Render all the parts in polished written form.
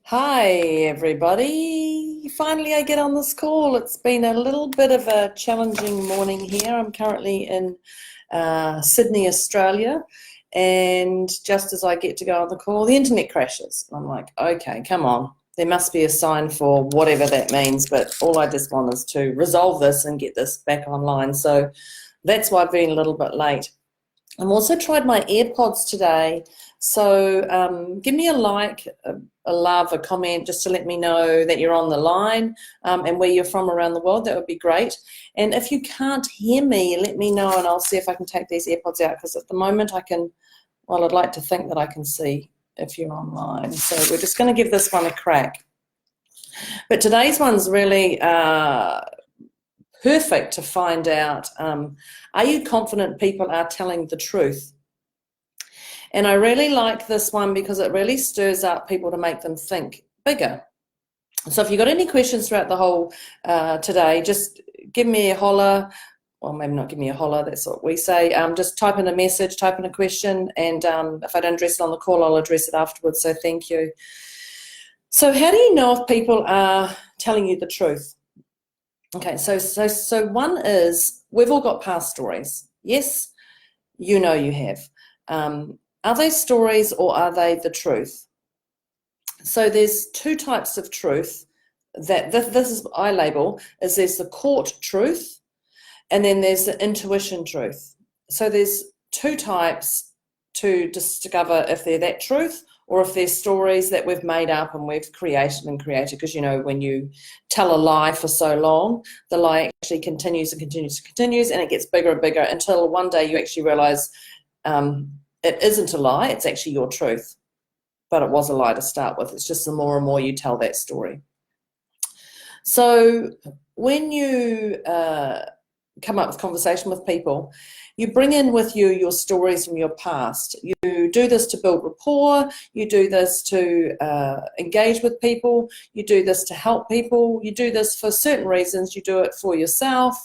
Hi, everybody. Finally, I get on this call. It's been a little bit of a challenging morning here. I'm currently in Sydney, Australia, and just as I get to go on the call, the internet crashes. I'm like, okay, come on. There must be a sign for whatever that means, but all I just want is to resolve this and get this back online. So that's why I've been a little bit late. I've also tried my AirPods today, so give me a like, a love, a comment, just to let me know that you're on the line and where you're from around the world. That would be great. And if you can't hear me, let me know and I'll see if I can take these AirPods out, because at the moment I can, well, I'd like to think that I can see if you're online. So we're just going to give this one a crack. But today's one's really perfect to find out, are you confident people are telling the truth? And I really like this one because it really stirs up people to make them think bigger. So if you've got any questions throughout the whole today, just give me a holler, or maybe not give me a holler, that's what we say. Just type in a message, type in a question, and if I don't address it on the call, I'll address it afterwards, so thank you. So how do you know if people are telling you the truth? Okay, so one is, we've all got past stories. Yes, you know you have. Are they stories or are they the truth? So there's two types of truth that this is I label, is there's the court truth and then there's the intuition truth. So there's two types to discover if they're that truth or if they're stories that we've made up and we've created, because you know when you tell a lie for so long, the lie actually continues and continues and continues, and it gets bigger and bigger until one day you actually realize it isn't a lie, it's actually your truth. But it was a lie to start with. It's just the more and more you tell that story. So when you come up with conversation with people, you bring in with you your stories from your past. You do this to build rapport. You do this to engage with people. You do this to help people. You do this for certain reasons. You do it for yourself.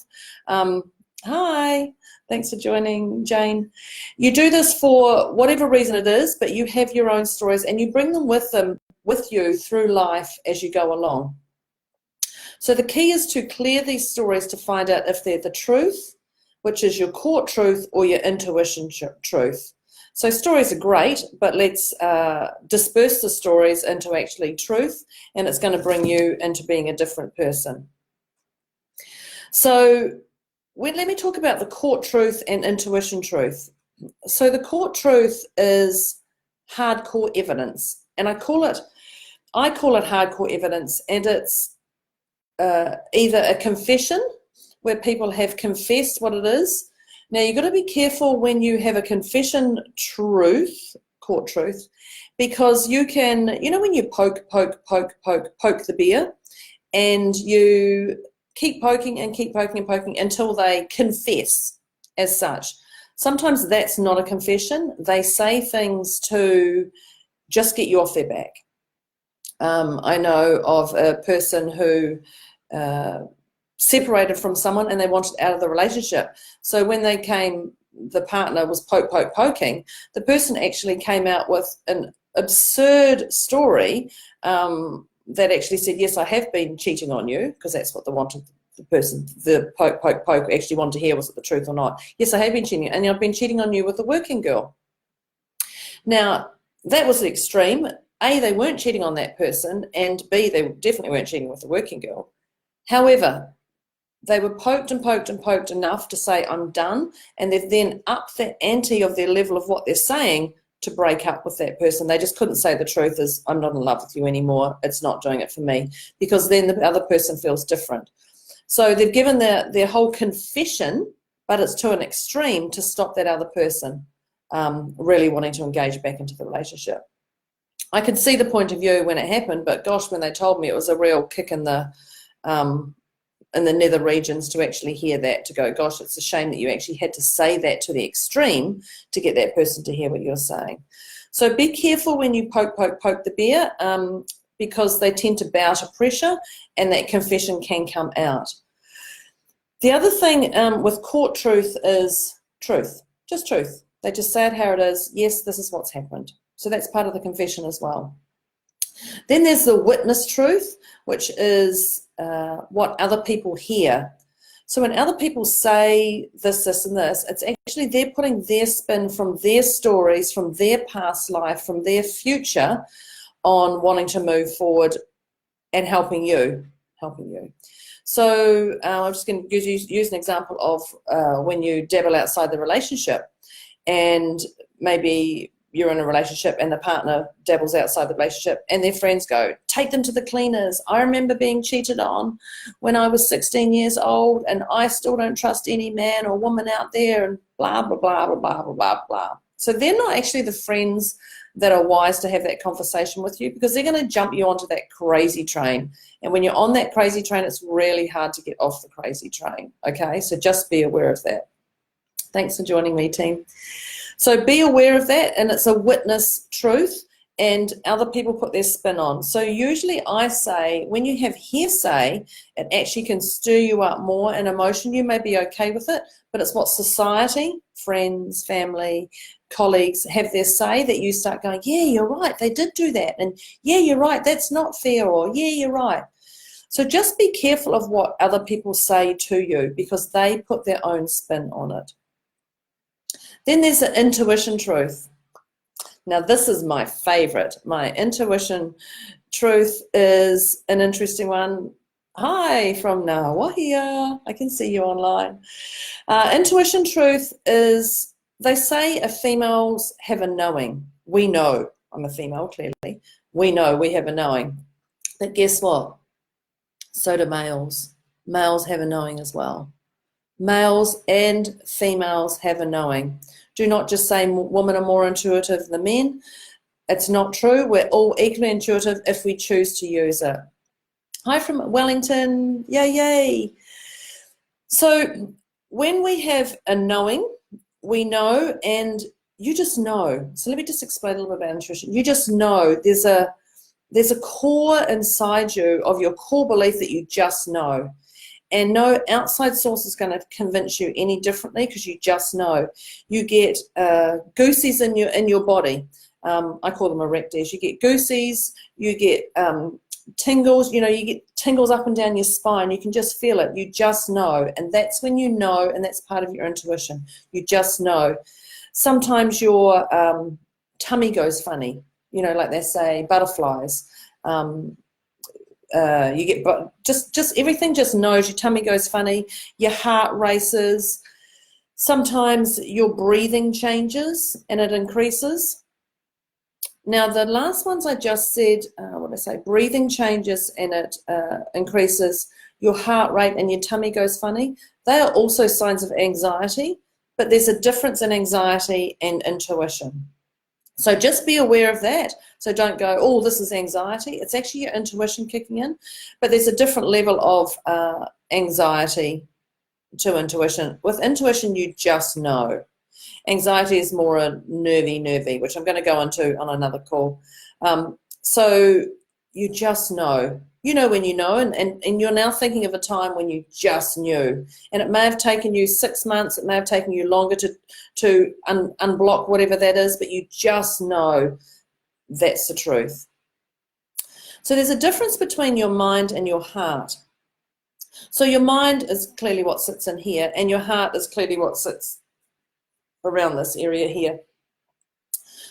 Hi. Thanks for joining, Jane. You do this for whatever reason it is, but you have your own stories and you bring them with you through life as you go along. So the key is to clear these stories to find out if they're the truth, which is your court truth, or your intuition truth. So stories are great, but let's disperse the stories into actually truth, and it's going to bring you into being a different person. So let me talk about the court truth and intuition truth. So the court truth is hardcore evidence, and I call it hardcore evidence, and it's either a confession where people have confessed what it is. Now you've got to be careful when you have a confession truth, court truth, because you can, you know, when you poke the bear, and you keep poking and keep poking and poking until they confess as such. Sometimes that's not a confession. They say things to just get you off their back. I know of a person who separated from someone and they wanted out of the relationship. So when they came, the partner was poking, the person actually came out with an absurd story that actually said, yes, I have been cheating on you, because that's what the person, the poke actually wanted to hear, was it the truth or not? Yes, I have been cheating, and I've been cheating on you with a working girl. Now, that was the extreme. A, they weren't cheating on that person, and B, they definitely weren't cheating with the working girl. However, they were poked and poked and poked enough to say, I'm done, and they've then upped the ante of their level of what they're saying to break up with that person. They just couldn't say the truth is, I'm not in love with you anymore, it's not doing it for me, because then the other person feels different. So they've given their whole confession, but it's to an extreme to stop that other person really wanting to engage back into the relationship. I could see the point of view when it happened, but gosh, when they told me, it was a real kick in the nether regions to actually hear that, to go, gosh, it's a shame that you actually had to say that to the extreme to get that person to hear what you're saying. So be careful when you poke the bear, because they tend to bow to pressure and that confession can come out. The other thing with court truth is truth, just truth. They just say it how it is. Yes, this is what's happened. So that's part of the confession as well. Then there's the witness truth, which is what other people hear. So when other people say this, this, and this, it's actually they're putting their spin from their stories, from their past life, from their future on wanting to move forward and helping you. So I'm just going to use an example of when you dabble outside the relationship, and maybe you're in a relationship and the partner dabbles outside the relationship and their friends go, take them to the cleaners. I remember being cheated on when I was 16 years old and I still don't trust any man or woman out there, and blah, blah, blah, blah, blah, blah, blah, blah. So they're not actually the friends that are wise to have that conversation with you, because they're going to jump you onto that crazy train. And when you're on that crazy train, it's really hard to get off the crazy train, okay? So just be aware of that. Thanks for joining me, team. So be aware of that, and it's a witness truth, and other people put their spin on. So usually I say when you have hearsay, it actually can stir you up more in emotion. You may be okay with it, but it's what society, friends, family, colleagues have their say that you start going, yeah, you're right, they did do that, and yeah, you're right, that's not fair, or yeah, you're right. So just be careful of what other people say to you, because they put their own spin on it. Then there's the intuition truth. Now this is my favorite. My intuition truth is an interesting one. Hi from Nawahia. I can see you online. Intuition truth is, they say if females have a knowing. We know, I'm a female clearly, we know we have a knowing. But guess what? So do males. Males have a knowing as well. Males and females have a knowing. Do not just say women are more intuitive than men. It's not true. We're all equally intuitive if we choose to use it. Hi from Wellington. Yay, yay. So when we have a knowing, we know, and you just know. So let me just explain a little bit about intuition. You just know. There's a core inside you of your core belief that you just know. And no outside source is going to convince you any differently, because you just know. You get goosies in your body. I call them erectors. You get goosies. You get tingles. You get tingles up and down your spine. You can just feel it. You just know, and that's when you know, and that's part of your intuition. You just know. Sometimes your tummy goes funny. Like they say, butterflies. You get just everything just knows. Your tummy goes funny, your heart races, sometimes your breathing changes and it increases. Now the last ones I just said, what did I say? Breathing changes and it increases, your heart rate and your tummy goes funny. They are also signs of anxiety, but there's a difference in anxiety and intuition. So just be aware of that. So don't go, oh, this is anxiety. It's actually your intuition kicking in. But there's a different level of anxiety to intuition. With intuition, you just know. Anxiety is more a nervy, which I'm going to go into on another call. So you just know. You know when you know, and you're now thinking of a time when you just knew. And it may have taken you 6 months, it may have taken you longer to unblock whatever that is, but you just know that's the truth. So there's a difference between your mind and your heart. So your mind is clearly what sits in here, and your heart is clearly what sits around this area here.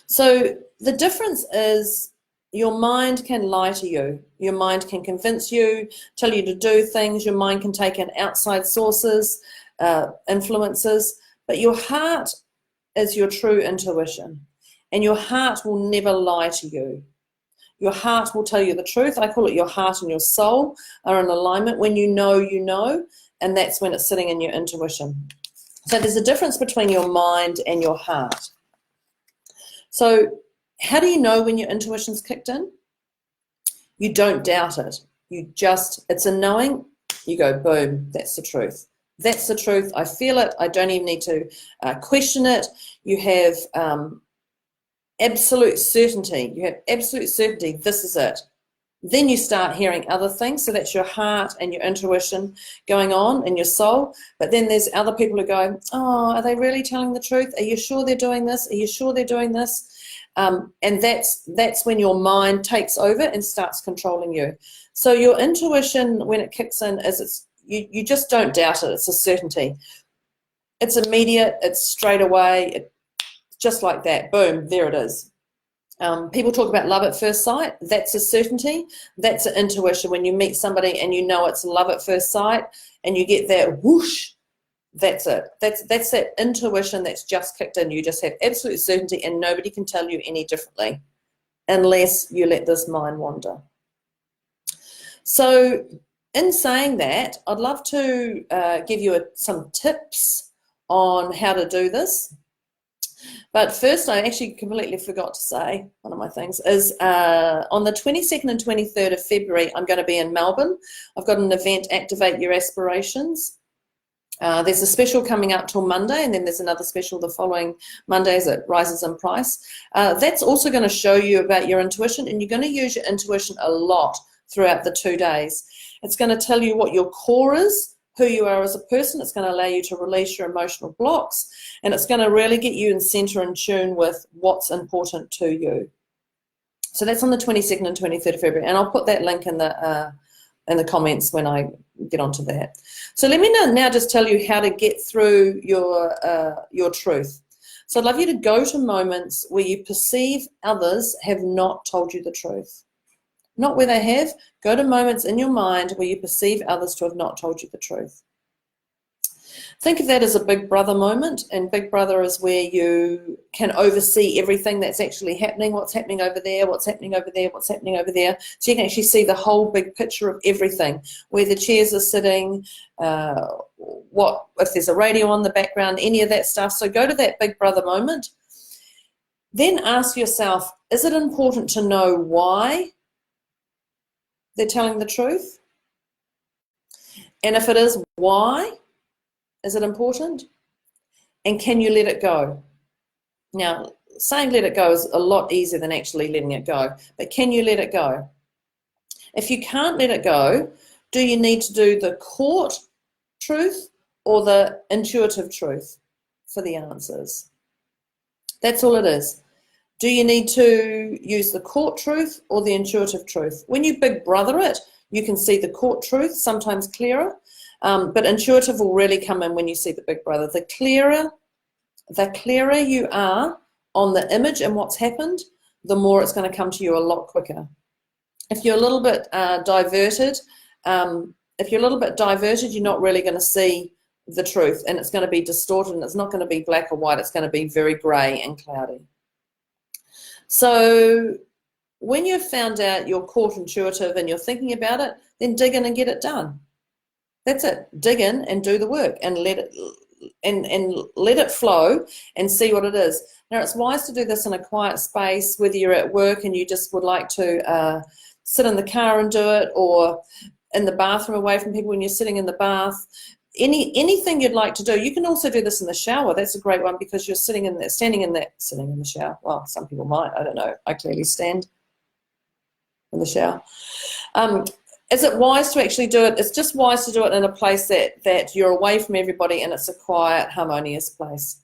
So the difference is, your mind can lie to you. Your mind can convince you, tell you to do things. Your mind can take in outside sources, influences. But your heart is your true intuition. And your heart will never lie to you. Your heart will tell you the truth. I call it your heart and your soul are in alignment. When you know, and that's when it's sitting in your intuition. So there's a difference between your mind and your heart. So how do you know when your intuition's kicked in? You don't doubt it. It's a knowing. You go, boom, that's the truth. That's the truth. I feel it. I don't even need to question it. You have absolute certainty. You have absolute certainty. This is it. Then you start hearing other things. So that's your heart and your intuition going on in your soul. But then there's other people who go, oh, are they really telling the truth? Are you sure they're doing this? Are you sure they're doing this? And that's when your mind takes over and starts controlling you. So your intuition, when it kicks in, is you just don't doubt it. It's a certainty. It's immediate. It's straight away. Just like that. Boom, there it is. People talk about love at first sight. That's a certainty. That's an intuition. When you meet somebody and you know it's love at first sight and you get that whoosh, that's it. That's that intuition that's just kicked in. You just have absolute certainty and nobody can tell you any differently unless you let this mind wander. So in saying that, I'd love to give you some tips on how to do this. But first, I actually completely forgot to say, one of my things is on the 22nd and 23rd of February, I'm going to be in Melbourne. I've got an event, Activate Your Aspirations. There's a special coming up till Monday, and then there's another special the following Monday as it rises in price. That's also going to show you about your intuition, and you're going to use your intuition a lot throughout the 2 days. It's going to tell you what your core is, who you are as a person. It's going to allow you to release your emotional blocks, and it's going to really get you in center and tune with what's important to you. So that's on the 22nd and 23rd of February, and I'll put that link in the comments when I get onto that. So let me now just tell you how to get through your truth. So I'd love you to go to moments where you perceive others have not told you the truth. Not where they have. Go to moments in your mind where you perceive others to have not told you the truth. Think of that as a big brother moment, and big brother is where you can oversee everything that's actually happening, what's happening over there, what's happening over there, what's happening over there. So you can actually see the whole big picture of everything, where the chairs are sitting, what if there's a radio on the background, any of that stuff. So go to that big brother moment. Then ask yourself, is it important to know why they're telling the truth? And if it is, why? Is it important? And can you let it go? Now, saying let it go is a lot easier than actually letting it go, but can you let it go? If you can't let it go, do you need to do the court truth or the intuitive truth for the answers? That's all it is. Do you need to use the court truth or the intuitive truth? When you big brother it, you can see the court truth, sometimes clearer. But intuitive will really come in when you see the big brother. The clearer you are on the image and what's happened, the more it's going to come to you a lot quicker. If you're a little bit diverted, you're not really going to see the truth, and it's going to be distorted, and it's not going to be black or white. It's going to be very grey and cloudy. So when you've found out your court intuitive and you're thinking about it, then dig in and get it done. That's it. Dig in and do the work and let it flow and see what it is. Now, it's wise to do this in a quiet space, whether you're at work and you just would like to sit in the car and do it, or in the bathroom away from people when you're sitting in the bath. Anything you'd like to do. You can also do this in the shower. That's a great one because you're sitting in the shower. Well, some people might. I don't know. I clearly stand in the shower. Is it wise to actually do it? It's just wise to do it in a place that you're away from everybody and it's a quiet, harmonious place.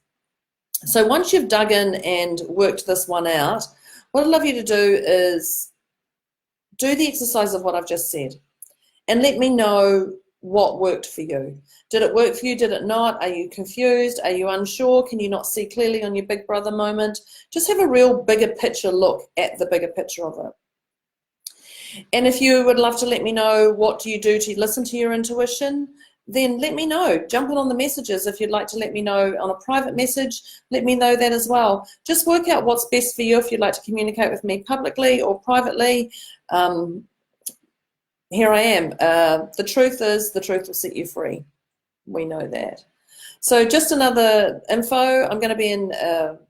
So once you've dug in and worked this one out, what I'd love you to do is do the exercise of what I've just said and let me know what worked for you. Did it work for you? Did it not? Are you confused? Are you unsure? Can you not see clearly on your big brother moment? Just have a real bigger picture look at the bigger picture of it. And if you would love to let me know what do you do to listen to your intuition, then let me know. Jump in on the messages. If you'd like to let me know on a private message, let me know that as well. Just work out what's best for you if you'd like to communicate with me publicly or privately. Here I am. The truth is, the truth will set you free. We know that. So just another info, I'm going to be in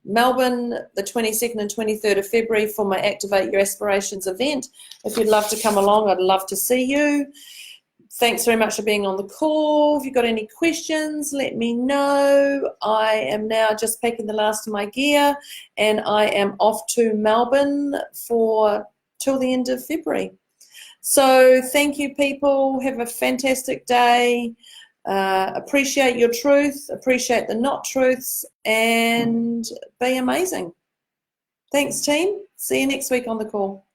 Melbourne the 22nd and 23rd of February for my Activate Your Aspirations event. If you'd love to come along, I'd love to see you. Thanks very much for being on the call. If you've got any questions, let me know. I am now just packing the last of my gear and I am off to Melbourne till the end of February. So thank you, people. Have a fantastic day. Appreciate your truth, appreciate the not truths, and be amazing. Thanks, team. See you next week on the call.